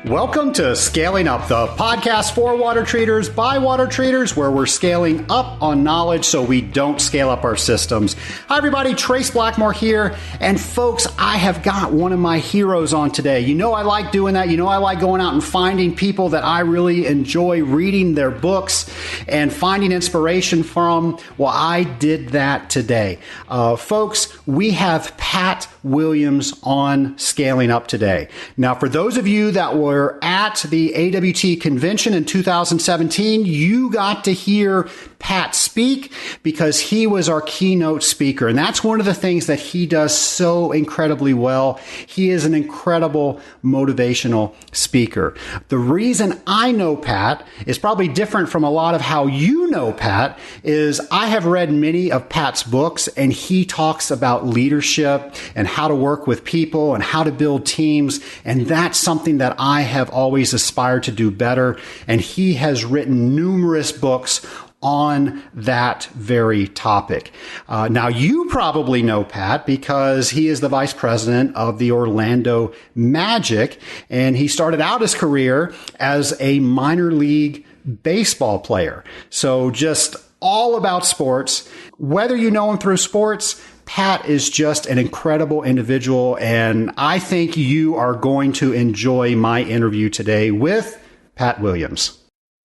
Welcome to Scaling Up, the podcast for water treaters by water treaters, where we're scaling up on knowledge so we don't scale up our systems. Hi, everybody. Trace Blackmore here. And folks, I have got one of my heroes on today. You know I like doing that. You know I like going out and finding people that I really enjoy reading their books and finding inspiration from. Well, I did that today. Folks, we have Pat Williams on Scaling Up today. Now, for those of you that were at the AWT Convention in 2017, you got to hear Pat speak because he was our keynote speaker. And that's one of the things that he does so incredibly well. He is an incredible motivational speaker. The reason I know Pat is probably different from a lot of how you know Pat is I have read many of Pat's books, and he talks about leadership and how to work with people and how to build teams. And that's something that I have always aspired to do better. And he has written numerous books on that very topic. Now, you probably know Pat because he is the vice president of the Orlando Magic, and he started out his career as a minor league baseball player. So just all about sports. Whether you know him through sports, Pat is just an incredible individual, and I think you are going to enjoy my interview today with Pat Williams.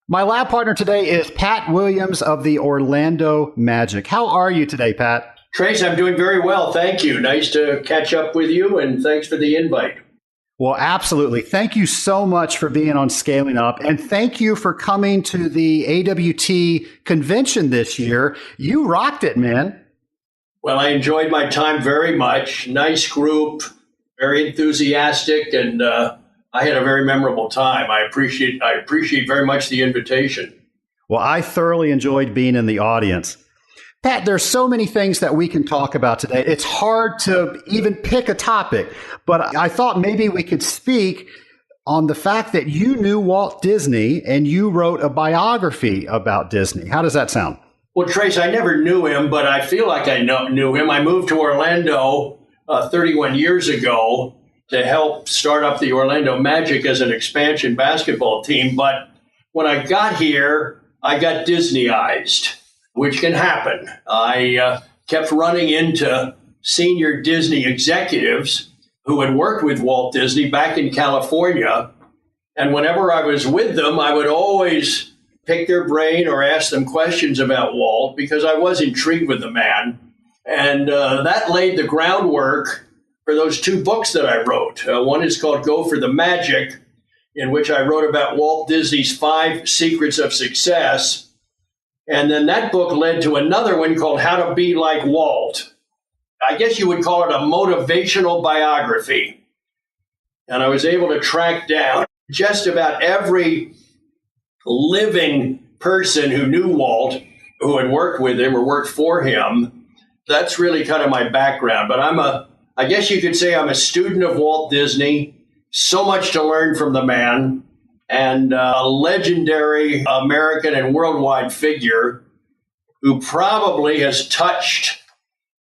My lab partner today is Pat Williams of the Orlando Magic. How are you today, Pat? Trace, I'm doing very well. Thank you. Nice to catch up with you, and thanks for the invite. Well, absolutely. Thank you so much for being on Scaling Up, and thank you for coming to the AWT Convention this year. You rocked it, man. Well, I enjoyed my time very much. Nice group, very enthusiastic, and I had a very memorable time. I appreciate very much the invitation. Well, I thoroughly enjoyed being in the audience. Pat, there's so many things that we can talk about today. It's hard to even pick a topic, but I thought maybe we could speak on the fact that you knew Walt Disney and you wrote a biography about Disney. How does that sound? Well, Trace, I never knew him, but I feel like I knew him. I moved to Orlando 31 years ago to help start up the Orlando Magic as an expansion basketball team. But when I got here, I got Disneyized, which can happen. I kept running into senior Disney executives who had worked with Walt Disney back in California. And whenever I was with them, I would always pick their brain or ask them questions about Walt because I was intrigued with the man. And that laid the groundwork for those two books that I wrote. One is called Go for the Magic, in which I wrote about Walt Disney's 5 Secrets of Success. And then that book led to another one called How to Be Like Walt. I guess you would call it a motivational biography. And I was able to track down just about every living person who knew Walt, who had worked with him or worked for him. That's really kind of my background. But I guess you could say I'm a student of Walt Disney, so much to learn from the man, and a legendary American and worldwide figure who probably has touched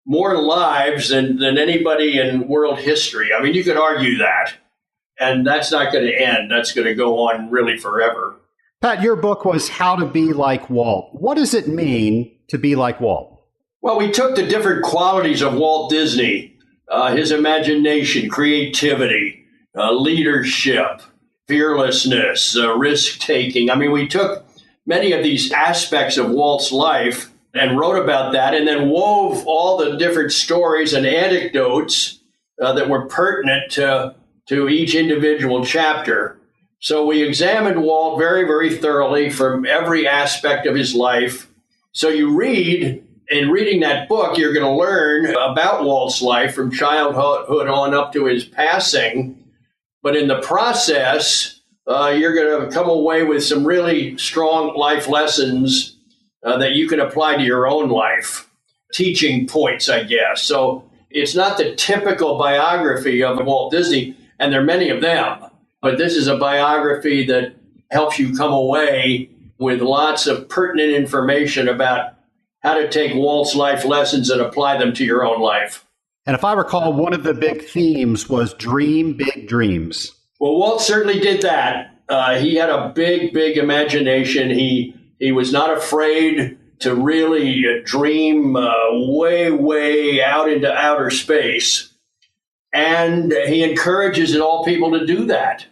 more lives than anybody in world history. I mean, you could argue that. And that's not going to end. That's going to go on really forever. Pat, your book was How to Be Like Walt. What does it mean to be like Walt? Well, we took the different qualities of Walt Disney, his imagination, creativity, leadership, fearlessness, risk-taking. I mean, we took many of these aspects of Walt's life and wrote about that and then wove all the different stories and anecdotes that were pertinent to each individual chapter. So we examined Walt very, very thoroughly from every aspect of his life. So you read, in reading that book, you're going to learn about Walt's life from childhood on up to his passing. But in the process, you're going to come away with some really strong life lessons that you can apply to your own life. Teaching points, I guess. So it's not the typical biography of Walt Disney, and there are many of them. But this is a biography that helps you come away with lots of pertinent information about how to take Walt's life lessons and apply them to your own life. And if I recall, one of the big themes was dream big dreams. Well, Walt certainly did that. He had a big, big imagination. He was not afraid to really dream way, way out into outer space. And he encourages all people to do that.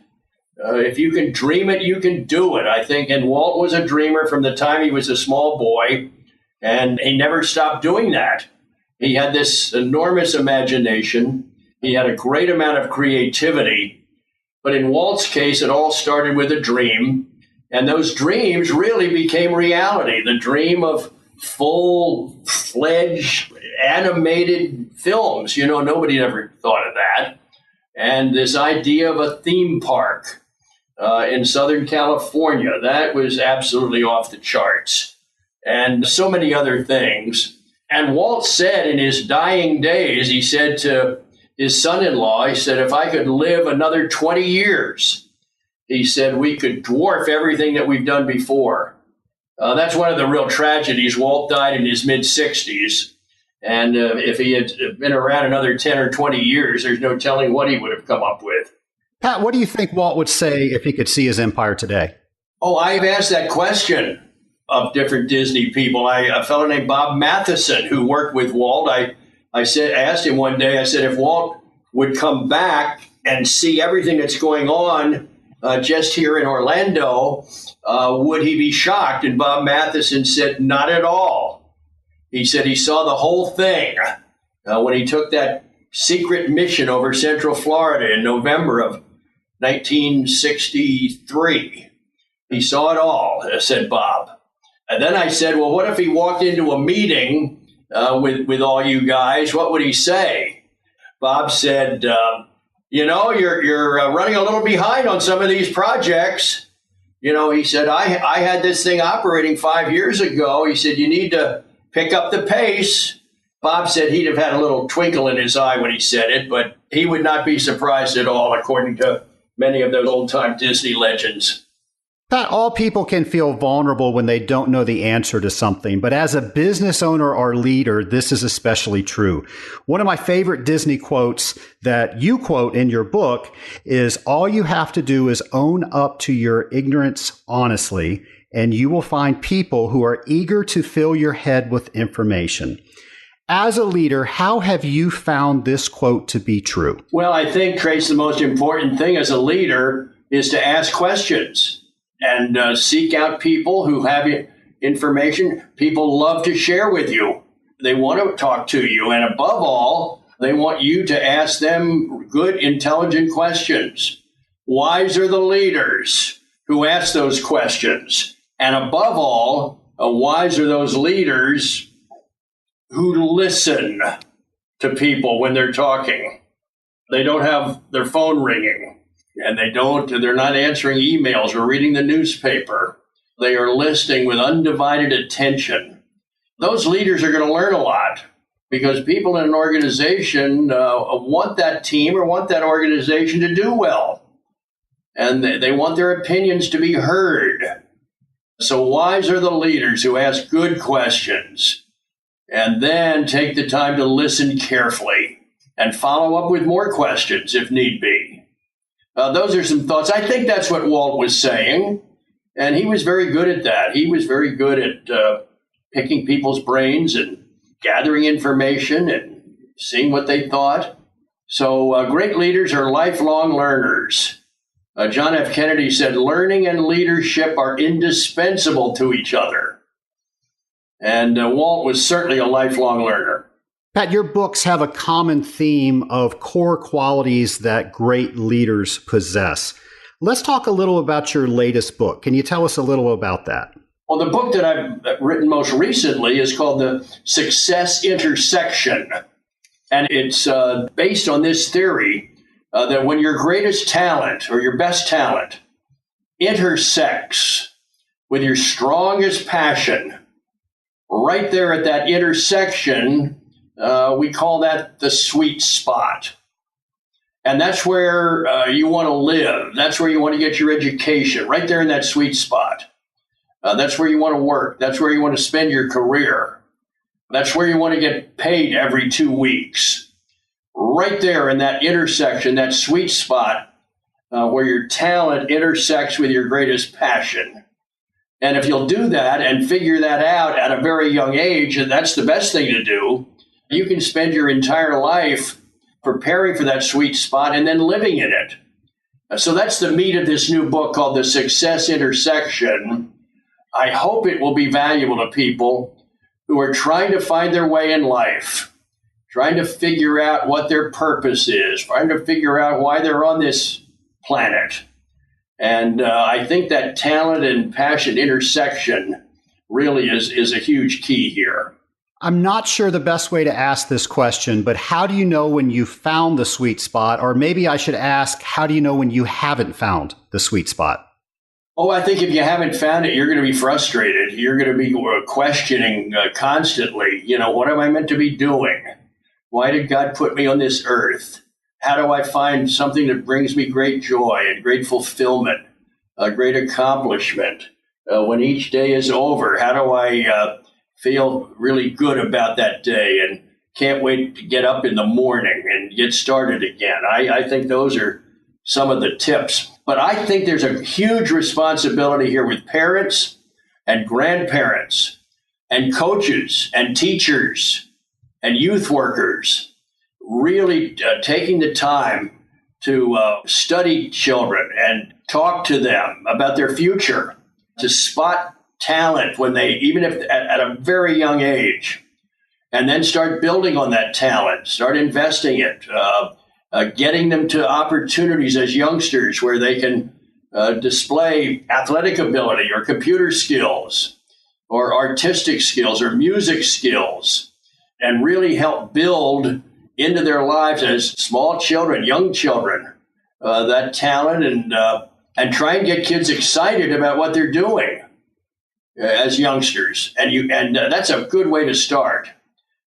If you can dream it, you can do it, I think. And Walt was a dreamer from the time he was a small boy, and he never stopped doing that. He had this enormous imagination. He had a great amount of creativity. But in Walt's case, it all started with a dream. And those dreams really became reality. The dream of full-fledged animated films. You know, nobody ever thought of that. And this idea of a theme park in Southern California, that was absolutely off the charts. And so many other things. And Walt said in his dying days, he said to his son-in-law, he said, if I could live another 20 years, he said, we could dwarf everything that we've done before. That's one of the real tragedies. Walt died in his mid-60s. And if he had been around another 10 or 20 years, there's no telling what he would have come up with. Pat, what do you think Walt would say if he could see his empire today? Oh, I've asked that question of different Disney people. A fellow named Bob Matheson, who worked with Walt, I asked him one day, I said, if Walt would come back and see everything that's going on just here in Orlando, would he be shocked? And Bob Matheson said, not at all. He said he saw the whole thing when he took that secret mission over Central Florida in November of 1963. He saw it all, said Bob. And then I said, well, what if he walked into a meeting with all you guys? What would he say? Bob said, you're running a little behind on some of these projects. You know, he said, I had this thing operating 5 years ago. He said, you need to pick up the pace. Bob said he'd have had a little twinkle in his eye when he said it, but he would not be surprised at all, according to many of those old-time Disney legends. Pat, all people can feel vulnerable when they don't know the answer to something, but as a business owner or leader, this is especially true. One of my favorite Disney quotes that you quote in your book is, all you have to do is own up to your ignorance honestly, and you will find people who are eager to fill your head with information. As a leader, how have you found this quote to be true? Well, I think, Trace, the most important thing as a leader is to ask questions and seek out people who have information. People love to share with you. They want to talk to you. And above all, they want you to ask them good, intelligent questions. Wise are the leaders who ask those questions. And above all, wise are those leaders who listen to people when they're talking. They don't have their phone ringing. And they're not answering emails or reading the newspaper. They are listening with undivided attention. Those leaders are going to learn a lot because people in an organization want that team or want that organization to do well. And they want their opinions to be heard. So wise are the leaders who ask good questions and then take the time to listen carefully and follow up with more questions if need be. Those are some thoughts. I think that's what Walt was saying, and he was very good at that. He was very good at picking people's brains and gathering information and seeing what they thought. So great leaders are lifelong learners. John F. Kennedy said, learning and leadership are indispensable to each other. And Walt was certainly a lifelong learner. Pat, your books have a common theme of core qualities that great leaders possess. Let's talk a little about your latest book. Can you tell us a little about that? Well, the book that I've written most recently is called The Success Intersection. And it's based on this theory that when your greatest talent or your best talent intersects with your strongest passion, right there at that intersection, we call that the sweet spot. And that's where you want to live. That's where you want to get your education, right there in that sweet spot. That's where you want to work. That's where you want to spend your career. That's where you want to get paid every 2 weeks. Right there in that intersection, that sweet spot, where your talent intersects with your greatest passion. And if you'll do that and figure that out at a very young age, and that's the best thing to do, you can spend your entire life preparing for that sweet spot and then living in it. So that's the meat of this new book called The Success Intersection. I hope it will be valuable to people who are trying to find their way in life, trying to figure out what their purpose is, trying to figure out why they're on this planet. And I think that talent and passion intersection really is a huge key here. I'm not sure the best way to ask this question, but how do you know when you found the sweet spot? Or maybe I should ask, how do you know when you haven't found the sweet spot? Oh, I think if you haven't found it, you're going to be frustrated. You're going to be questioning constantly, what am I meant to be doing? Why did God put me on this earth? How do I find something that brings me great joy and great fulfillment, a great accomplishment? When each day is over, how do I feel really good about that day and can't wait to get up in the morning and get started again? I think those are some of the tips. But I think there's a huge responsibility here with parents and grandparents and coaches and teachers and youth workers really taking the time to study children and talk to them about their future, to spot talent when even if at a very young age, and then start building on that talent, start investing it, getting them to opportunities as youngsters where they can display athletic ability or computer skills or artistic skills or music skills, and really help build into their lives as small children, young children, that talent, and try and get kids excited about what they're doing as youngsters. And that's a good way to start.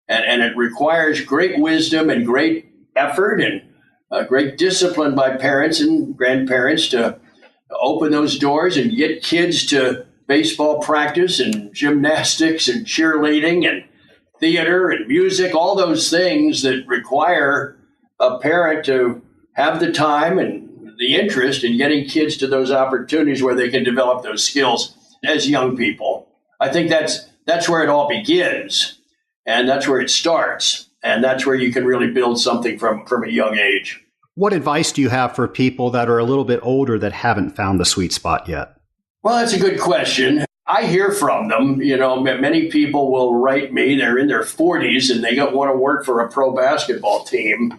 And it requires great wisdom and great effort and great discipline by parents and grandparents to open those doors and get kids to baseball practice and gymnastics and cheerleading and theater and music, all those things that require a parent to have the time and the interest in getting kids to those opportunities where they can develop those skills as young people. I think that's where it all begins, and that's where it starts, and that's where you can really build something from a young age. What advice do you have for people that are a little bit older that haven't found the sweet spot yet? Well, that's a good question. I hear from them. Many people will write me. They're in their 40s and they don't want to work for a pro basketball team.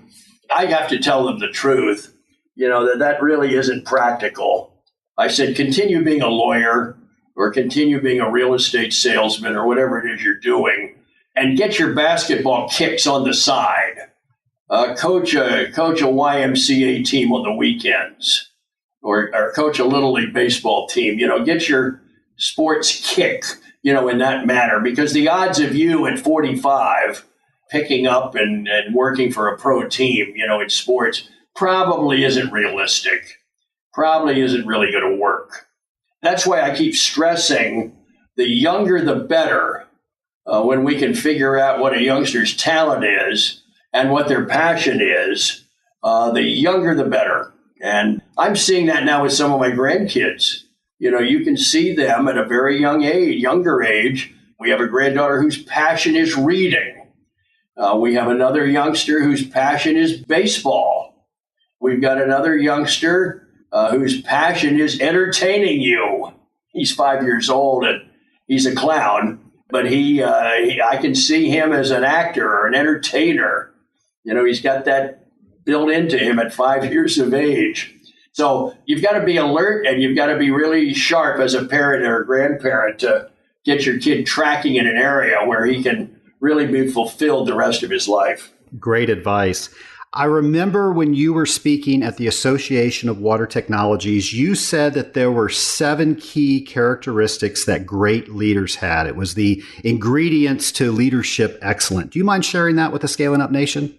I have to tell them the truth, that really isn't practical. I said, continue being a lawyer or continue being a real estate salesman or whatever it is you're doing, and get your basketball kicks on the side. Coach a YMCA team on the weekends, or coach a Little League baseball team. Get your sports kick, in that manner, because the odds of you at 45 picking up and working for a pro team, in sports probably isn't realistic, probably isn't really going to work. That's why I keep stressing the younger the better. When we can figure out what a youngster's talent is and what their passion is, the younger the better. And I'm seeing that now with some of my grandkids. You can see them at a very younger age. We have a granddaughter whose passion is reading. We have another youngster whose passion is baseball. We've got another youngster whose passion is entertaining you. He's 5 years old and he's a clown, but I can see him as an actor or an entertainer. He's got that built into him at 5 years of age. So you've got to be alert and you've got to be really sharp as a parent or a grandparent to get your kid tracking in an area where he can really be fulfilled the rest of his life. Great advice. I remember when you were speaking at the Association of Water Technologies, you said that there were 7 key characteristics that great leaders had. It was the ingredients to leadership excellence. Do you mind sharing that with the Scaling Up Nation?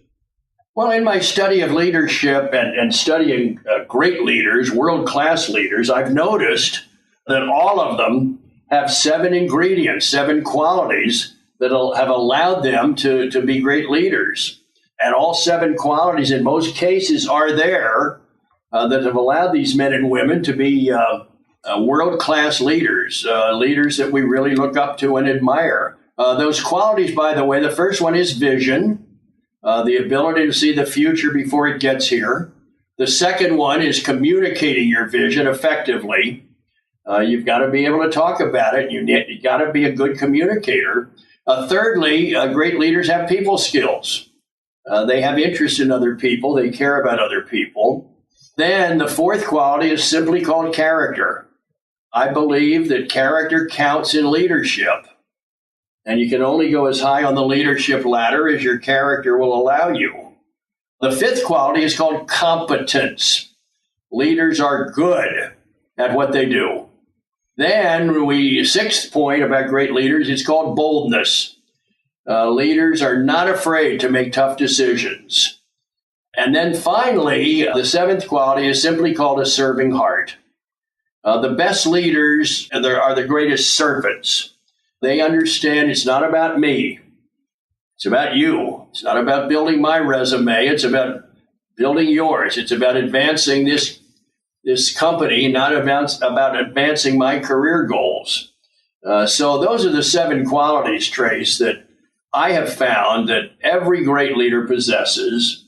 Well, in my study of leadership and studying great leaders, world-class leaders, I've noticed that all of them have 7 ingredients, 7 qualities that have allowed them to be great leaders. And all 7 qualities in most cases are there that have allowed these men and women to be world-class leaders, leaders that we really look up to and admire. Those qualities, by the way, the first one is vision, the ability to see the future before it gets here. The second one is communicating your vision effectively. You've got to be able to talk about it. You got to be a good communicator. Thirdly, great leaders have people skills. They have interest in other people. They care about other people. Then the fourth quality is simply called character. I believe that character counts in leadership. And you can only go as high on the leadership ladder as your character will allow you. The fifth quality is called competence. Leaders are good at what they do. Then sixth point about great leaders is called boldness. Leaders are not afraid to make tough decisions. And then finally, the seventh quality is simply called a serving heart. The best leaders are the greatest servants. They understand it's not about me. It's about you. It's not about building my resume. It's about building yours. It's about advancing this company, not about advancing my career goals. So those are the seven qualities, Trace, that I have found that every great leader possesses.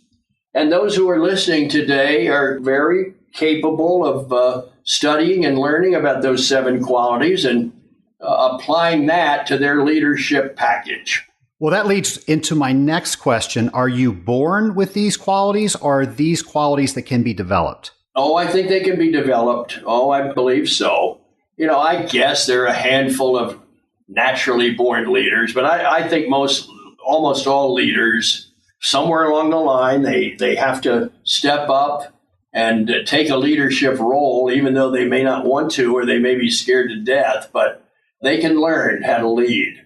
And those who are listening today are very capable of studying and learning about those seven qualities and applying that to their leadership package. Well, that leads into my next question. Are you born with these qualities, or are these qualities that can be developed? Oh, I think they can be developed. Oh, I believe so. I guess there are a handful of naturally born leaders, but I think almost all leaders, somewhere along the line, they have to step up and take a leadership role, even though they may not want to, or they may be scared to death, but they can learn how to lead.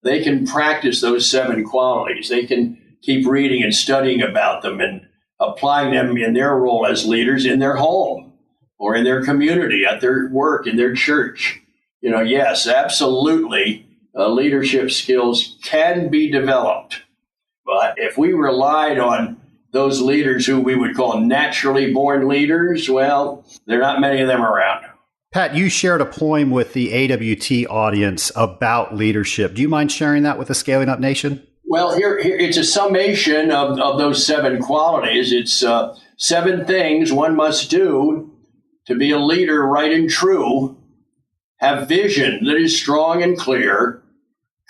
They can practice those seven qualities. They can keep reading and studying about them and applying them in their role as leaders in their home or in their community, at their work, in their church. Yes, absolutely, leadership skills can be developed. But if we relied on those leaders who we would call naturally born leaders, well, there are not many of them around. Pat, you shared a poem with the AWT audience about leadership. Do you mind sharing that with the Scaling Up Nation? Well, here it's a summation of those seven qualities. It's 7 things one must do to be a leader right and true. Have vision that is strong and clear.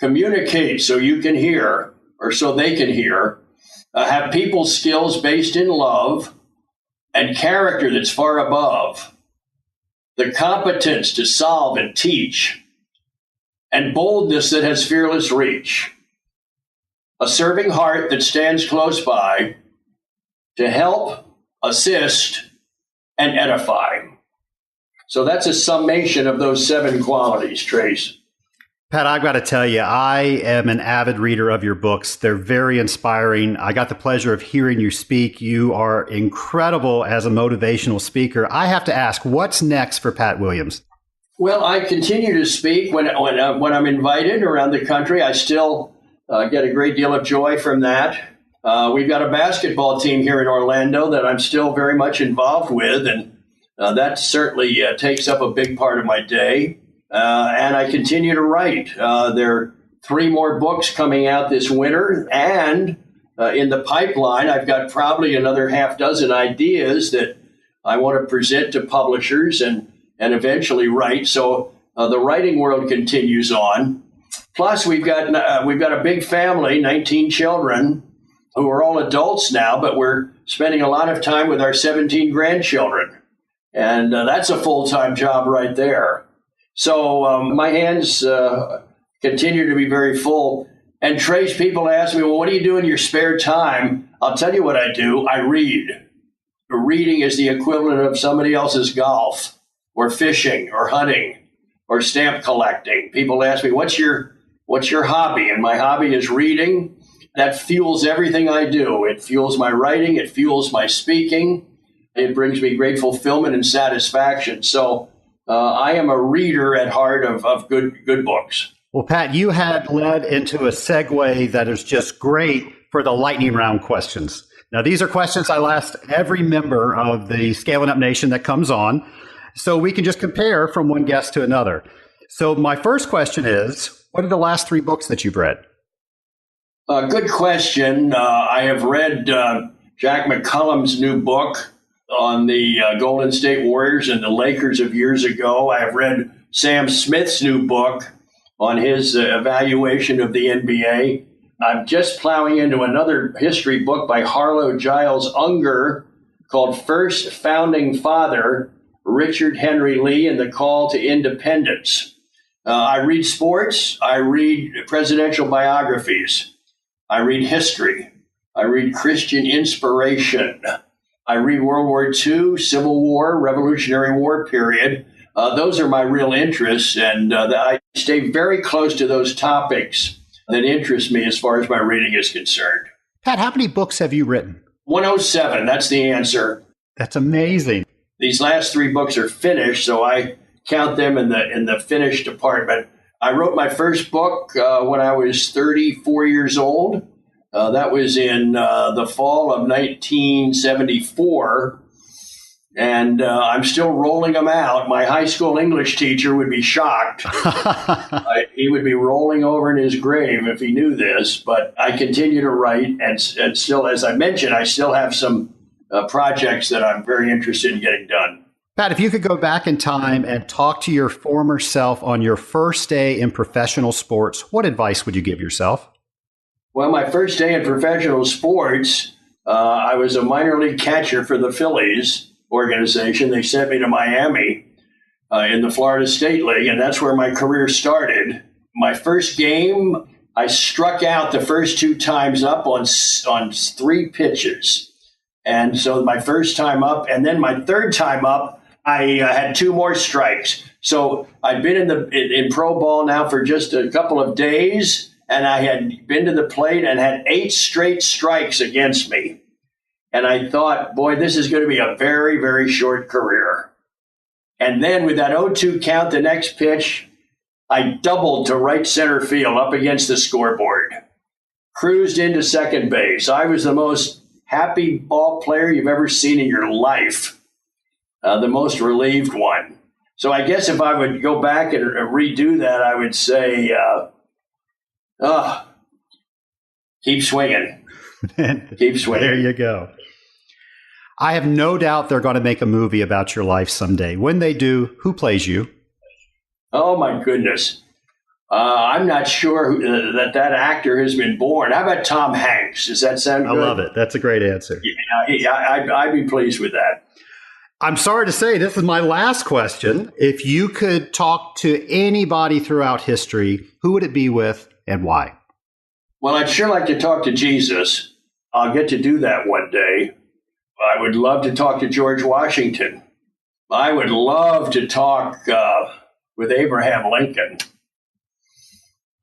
Communicate so you can hear, or so they can hear. Have people skills based in love, and character that's far above. The competence to solve and teach, and boldness that has fearless reach. A serving heart that stands close by to help, assist, and edify. So that's a summation of those 7 qualities, Trace. Pat, I've got to tell you, I am an avid reader of your books. They're very inspiring. I got the pleasure of hearing you speak. You are incredible as a motivational speaker. I have to ask, what's next for Pat Williams? Well, I continue to speak when I'm invited around the country. I still get a great deal of joy from that. We've got a basketball team here in Orlando that I'm still very much involved with, and that certainly takes up a big part of my day. And I continue to write. There are 3 more books coming out this winter, and in the pipeline, I've got probably another half dozen ideas that I want to present to publishers and eventually write. So the writing world continues on. Plus, we've got a big family, 19 children, who are all adults now, but we're spending a lot of time with our 17 grandchildren, and that's a full-time job right there. So my hands continue to be very full. And Trace, people ask me, well, what do you do in your spare time? I'll tell you what I do. I read. Reading is the equivalent of somebody else's golf or fishing or hunting or stamp collecting. People ask me, what's your hobby? And my hobby is reading. That fuels everything I do. It fuels my writing. It fuels my speaking. It brings me great fulfillment and satisfaction. So I am a reader at heart of good books. Well, Pat, you had led into a segue that is just great. for the lightning round questions. Now, these are questions I ask every member of the Scaling Up Nation that comes on, so we can just compare from one guest to another. So my first question is, what are the last 3 books that you've read? Good question. I have read Jack McCullum's new book on the Golden State Warriors and the Lakers of years ago. I have read Sam Smith's new book on his evaluation of the NBA. I'm just plowing into another history book by Harlow Giles Unger called First Founding Father, Richard Henry Lee and the Call to Independence. I read sports. I read presidential biographies. I read history. I read Christian inspiration. I read World War II, Civil War, Revolutionary War period. Those are my real interests, and I stay very close to those topics that interest me as far as my reading is concerned. Pat, how many books have you written? 107, that's the answer. That's amazing. These last 3 books are finished, so I count them in the finished department. I wrote my first book when I was 34 years old. That was in the fall of 1974. And I'm still rolling them out. My high school English teacher would be shocked. He would be rolling over in his grave if he knew this. But I continue to write. And still, as I mentioned, I still have some projects that I'm very interested in getting done. Pat, if you could go back in time and talk to your former self on your first day in professional sports, what advice would you give yourself? Well, my first day in professional sports, I was a minor league catcher for the Phillies organization. They sent me to Miami in the Florida State League, and that's where my career started. My first game, I struck out the first 2 times up on 3 pitches. And so my first time up, and then my third time up, I had 2 more strikes. So I'd been in pro ball now for just a couple of days, and I had been to the plate and had 8 straight strikes against me. And I thought, boy, this is going to be a very, very short career. And then with that 0-2 count, the next pitch, I doubled to right center field up against the scoreboard, cruised into second base. I was the most happy ball player you've ever seen in your life. The most relieved one. So I guess if I would go back and redo that, I would say, keep swinging. Keep swinging. There you go. I have no doubt they're going to make a movie about your life someday. When they do, who plays you? Oh, my goodness. I'm not sure that actor has been born. How about Tom Hanks? Does that sound good? I love it. That's a great answer. Yeah, I'd be pleased with that. I'm sorry to say, this is my last question. If you could talk to anybody throughout history, who would it be with and why? Well, I'd sure like to talk to Jesus. I'll get to do that one day. I would love to talk to George Washington. I would love to talk with Abraham Lincoln.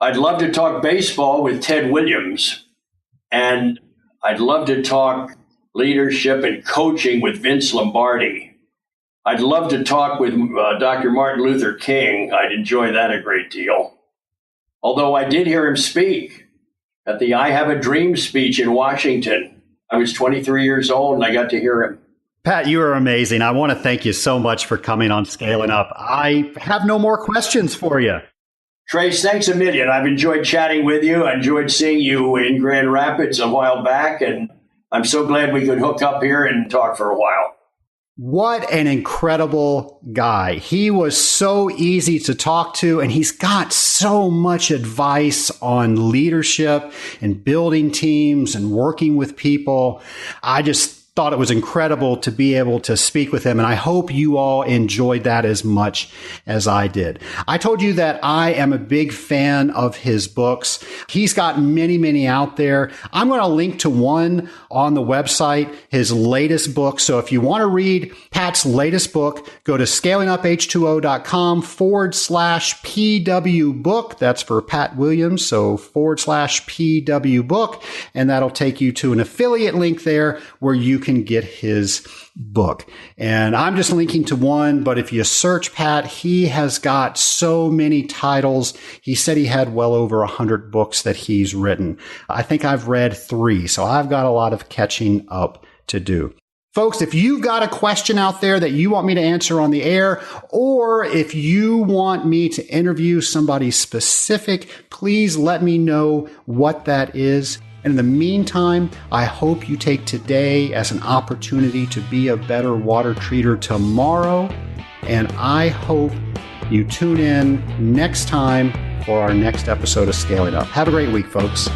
I'd love to talk baseball with Ted Williams. And I'd love to talk leadership and coaching with Vince Lombardi. I'd love to talk with Dr. Martin Luther King. I'd enjoy that a great deal. Although I did hear him speak at the I Have a Dream speech in Washington. I was 23 years old and I got to hear him. Pat, you are amazing. I want to thank you so much for coming on Scaling Up. I have no more questions for you. Trace, thanks a million. I've enjoyed chatting with you. I enjoyed seeing you in Grand Rapids a while back, and I'm so glad we could hook up here and talk for a while. What an incredible guy. He was so easy to talk to, and he's got so much advice on leadership and building teams and working with people. I just thought it was incredible to be able to speak with him, and I hope you all enjoyed that as much as I did. I told you that I am a big fan of his books. He's got many, many out there. I'm going to link to one on the website, his latest book. So if you want to read Pat's latest book, go to scalinguph2o.com/PW book. That's for Pat Williams. So /PW book. And that'll take you to an affiliate link there where you can get his book. And I'm just linking to one, but if you search Pat, he has got so many titles. He said he had well over 100 books that he's written. I think I've read 3, so I've got a lot of catching up to do. Folks, if you've got a question out there that you want me to answer on the air, or if you want me to interview somebody specific, please let me know what that is. And in the meantime, I hope you take today as an opportunity to be a better water treater tomorrow. And I hope you tune in next time for our next episode of Scaling Up. Have a great week, folks.